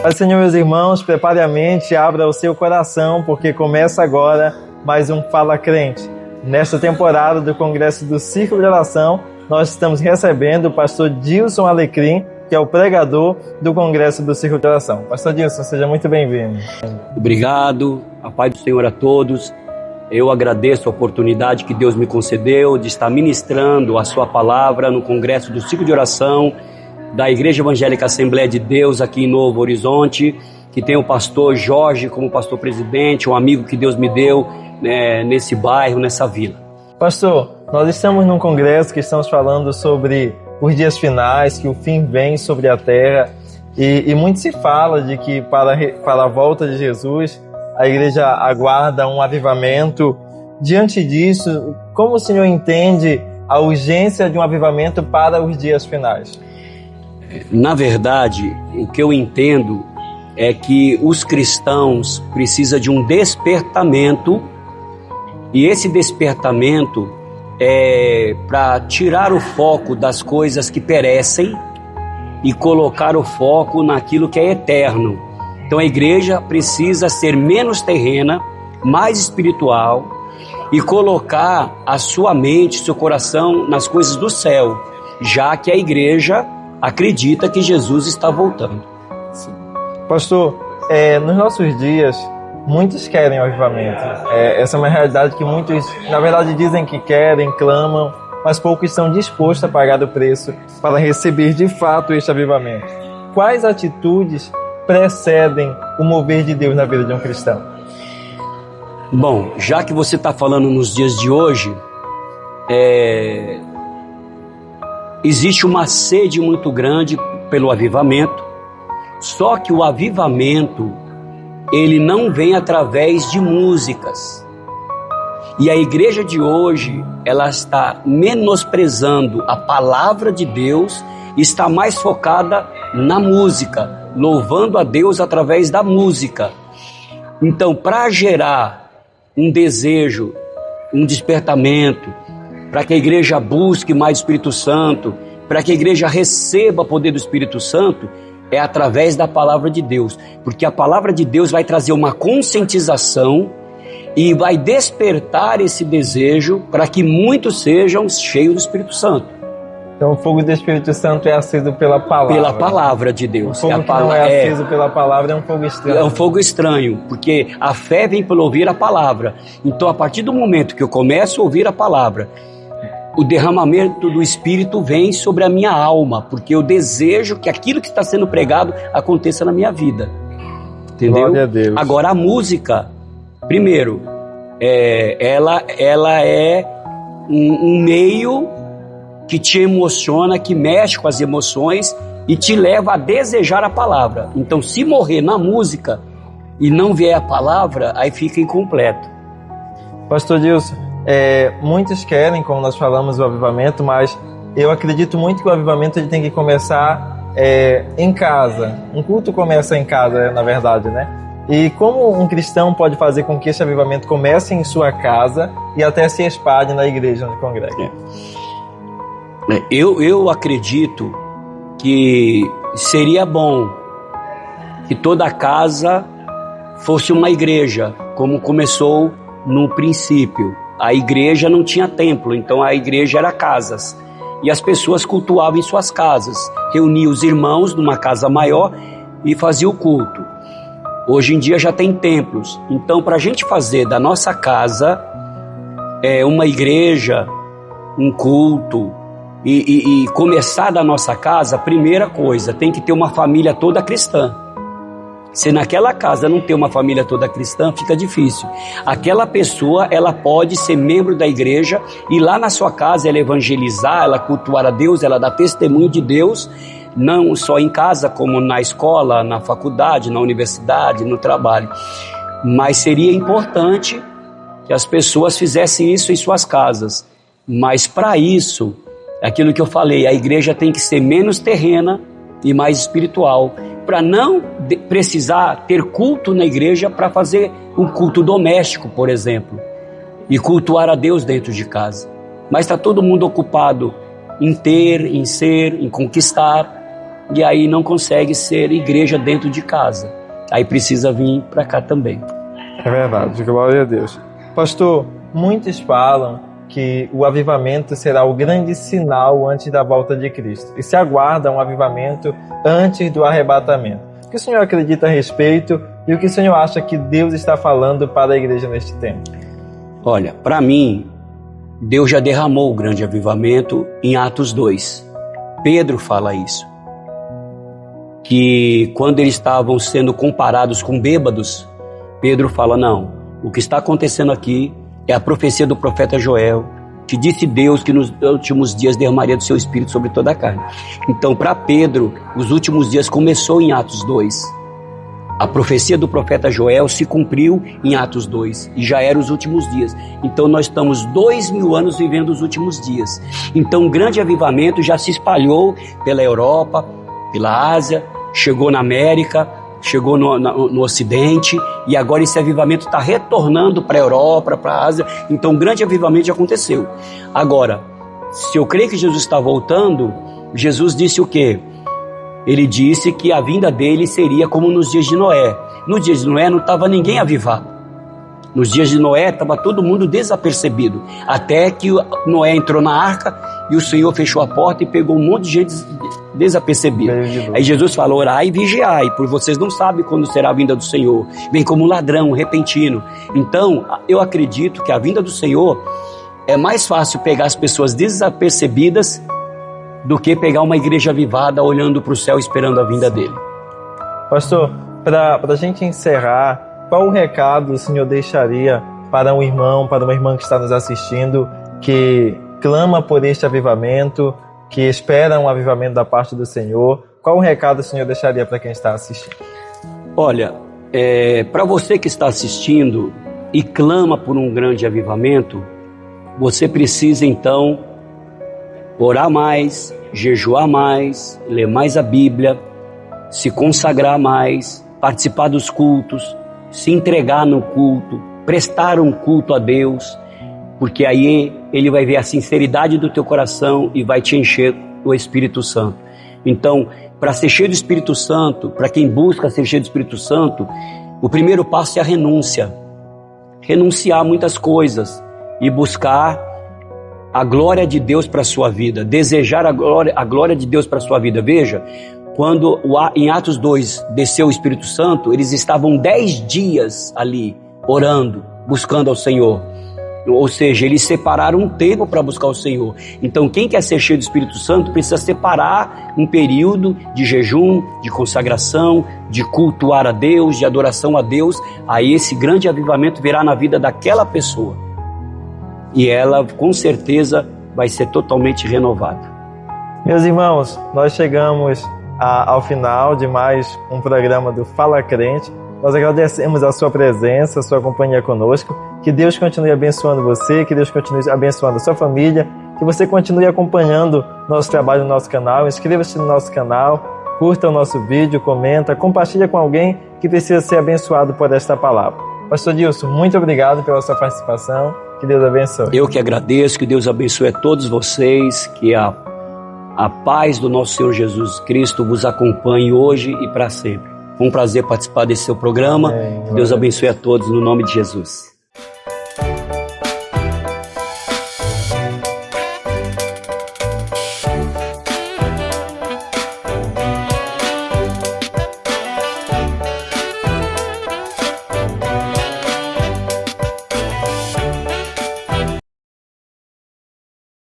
Mas, Senhor, meus irmãos, prepare a mente, abra o seu coração, porque começa agora mais um Fala Crente. Nesta temporada do Congresso do Círculo de Oração, nós estamos recebendo o pastor Dilson Alecrim, que é o pregador do Congresso do Círculo de Oração. Pastor Dilson, seja muito bem-vindo. Obrigado, a paz do Senhor a todos. Eu agradeço a oportunidade que Deus me concedeu de estar ministrando a sua palavra no Congresso do Círculo de Oração da Igreja Evangélica Assembleia de Deus aqui em Novo Horizonte, que tem o pastor Jorge como pastor presidente, um amigo que Deus me deu nesse bairro, nessa vila. Pastor, nós estamos num congresso que estamos falando sobre os dias finais, que o fim vem sobre a terra, e muito se fala de que para a volta de Jesus, a igreja aguarda um avivamento. Diante disso, como o Senhor entende a urgência de um avivamento para os dias finais? Na verdade, o que eu entendo é que os cristãos precisam de um despertamento, e esse despertamento é para tirar o foco das coisas que perecem e colocar o foco naquilo que é eterno. Então a igreja precisa ser menos terrena, mais espiritual, e colocar a sua mente, seu coração nas coisas do céu, já que a igreja acredita que Jesus está voltando. Pastor, nos nossos dias, muitos querem o avivamento. Essa é uma realidade que muitos, na verdade, dizem que querem, clamam, mas poucos estão dispostos a pagar o preço para receber de fato este avivamento. Quais atitudes precedem o mover de Deus na vida de um cristão? Bom, já que você está falando nos dias de hoje, existe uma sede muito grande pelo avivamento, só que o avivamento, ele não vem através de músicas. E a igreja de hoje, ela está menosprezando a palavra de Deus, está mais focada na música, louvando a Deus através da música. Então, para gerar um desejo, um despertamento, para que a igreja busque mais Espírito Santo, para que a igreja receba o poder do Espírito Santo, é através da palavra de Deus, porque a palavra de Deus vai trazer uma conscientização e vai despertar esse desejo para que muitos sejam cheios do Espírito Santo. Então o fogo do Espírito Santo é aceso pela palavra. Pela palavra de Deus. O fogo que não é aceso pela palavra é um fogo estranho. É um fogo estranho, porque a fé vem pelo ouvir a palavra. Então a partir do momento que eu começo a ouvir a palavra, o derramamento do Espírito vem sobre a minha alma, porque eu desejo que aquilo que está sendo pregado aconteça na minha vida. Entendeu? Glória a Deus. Agora a música, primeiro, ela é um meio que te emociona, que mexe com as emoções e te leva a desejar a palavra. Então, se morrer na música e não vier a palavra, aí fica incompleto. Pastor Dilson, muitos querem, como nós falamos, o avivamento, mas eu acredito muito que o avivamento ele tem que começar em casa. Um culto começa em casa, na verdade, né? E como um cristão pode fazer com que esse avivamento comece em sua casa e até se espalhe na igreja onde congrega? Eu acredito que seria bom que toda casa fosse uma igreja, como começou no princípio. A igreja não tinha templo, então a igreja era casas. E as pessoas cultuavam em suas casas, reuniam os irmãos numa casa maior e faziam o culto. Hoje em dia já tem templos, então para a gente fazer da nossa casa uma igreja, um culto, e começar da nossa casa, a primeira coisa, tem que ter uma família toda cristã. Se naquela casa não tem uma família toda cristã, fica difícil. Aquela pessoa, ela pode ser membro da igreja e lá na sua casa ela evangelizar, ela cultuar a Deus, ela dar testemunho de Deus, não só em casa, como na escola, na faculdade, na universidade, no trabalho. Mas seria importante que as pessoas fizessem isso em suas casas. Mas para isso, aquilo que eu falei, a igreja tem que ser menos terrena e mais espiritual, para não precisar ter culto na igreja para fazer um culto doméstico, por exemplo, e cultuar a Deus dentro de casa. Mas está todo mundo ocupado em ter, em ser, em conquistar, e aí não consegue ser igreja dentro de casa. Aí precisa vir para cá também. É verdade, glória a Deus. Pastor, muitos falam que o avivamento será o grande sinal antes da volta de Cristo. E se aguarda um avivamento antes do arrebatamento. O que o senhor acredita a respeito e o que o senhor acha que Deus está falando para a igreja neste tempo? Olha, para mim, Deus já derramou o grande avivamento em Atos 2. Pedro fala isso. Que quando eles estavam sendo comparados com bêbados, Pedro fala, não, o que está acontecendo aqui é a profecia do profeta Joel, que disse Deus que nos últimos dias derramaria do seu Espírito sobre toda a carne. Então, para Pedro, os últimos dias começou em Atos 2. A profecia do profeta Joel se cumpriu em Atos 2 e já eram os últimos dias. Então, nós estamos 2000 anos vivendo os últimos dias. Então, o grande avivamento já se espalhou pela Europa, pela Ásia, chegou na América, chegou no Ocidente, e agora esse avivamento está retornando para a Europa, para a Ásia. Então um grande avivamento já aconteceu. Agora, se eu creio que Jesus está voltando, Jesus disse o quê? Ele disse que a vinda dele seria como nos dias de Noé. Nos dias de Noé não estava ninguém avivado. Nos dias de Noé estava todo mundo desapercebido, até que Noé entrou na arca e o Senhor fechou a porta e pegou um monte de gente desapercebida. Aí Jesus falou, orai e vigiai, por vocês não sabem quando será a vinda do Senhor. Vem como um ladrão, repentino. Então, eu acredito que a vinda do Senhor é mais fácil pegar as pessoas desapercebidas do que pegar uma igreja avivada olhando para o céu esperando a vinda dele. Pastor, para a gente encerrar, qual o recado o senhor deixaria para um irmão, para uma irmã que está nos assistindo, que clama por este avivamento, que espera um avivamento da parte do Senhor? Qual o recado o senhor deixaria para quem está assistindo? Olha, para você que está assistindo e clama por um grande avivamento, você precisa então orar mais, jejuar mais, ler mais a Bíblia, se consagrar mais, participar dos cultos, se entregar no culto, prestar um culto a Deus, porque aí Ele vai ver a sinceridade do teu coração e vai te encher do Espírito Santo. Então, para ser cheio do Espírito Santo, para quem busca ser cheio do Espírito Santo, o primeiro passo é a renúncia. Renunciar muitas coisas e buscar a glória de Deus para a sua vida, desejar a glória de Deus para a sua vida. Veja, quando em Atos 2 desceu o Espírito Santo, eles estavam 10 dias ali, orando, buscando ao Senhor. Ou seja, eles separaram um tempo para buscar o Senhor. Então quem quer ser cheio do Espírito Santo precisa separar um período de jejum, de consagração, de cultuar a Deus, de adoração a Deus. Aí esse grande avivamento virá na vida daquela pessoa. E ela com certeza vai ser totalmente renovada. Meus irmãos, nós chegamos ao final de mais um programa do Fala Crente. Nós agradecemos a sua presença, a sua companhia conosco. Que Deus continue abençoando você, que Deus continue abençoando a sua família, que você continue acompanhando nosso trabalho no nosso canal. Inscreva-se no nosso canal, curta o nosso vídeo, comenta, compartilha com alguém que precisa ser abençoado por esta palavra. Pastor Dilson, muito obrigado pela sua participação. Que Deus abençoe. Eu que agradeço, que Deus abençoe a todos vocês, que a paz do nosso Senhor Jesus Cristo vos acompanhe hoje e para sempre. Foi um prazer participar desse seu programa. Amém. Deus abençoe a todos no nome de Jesus.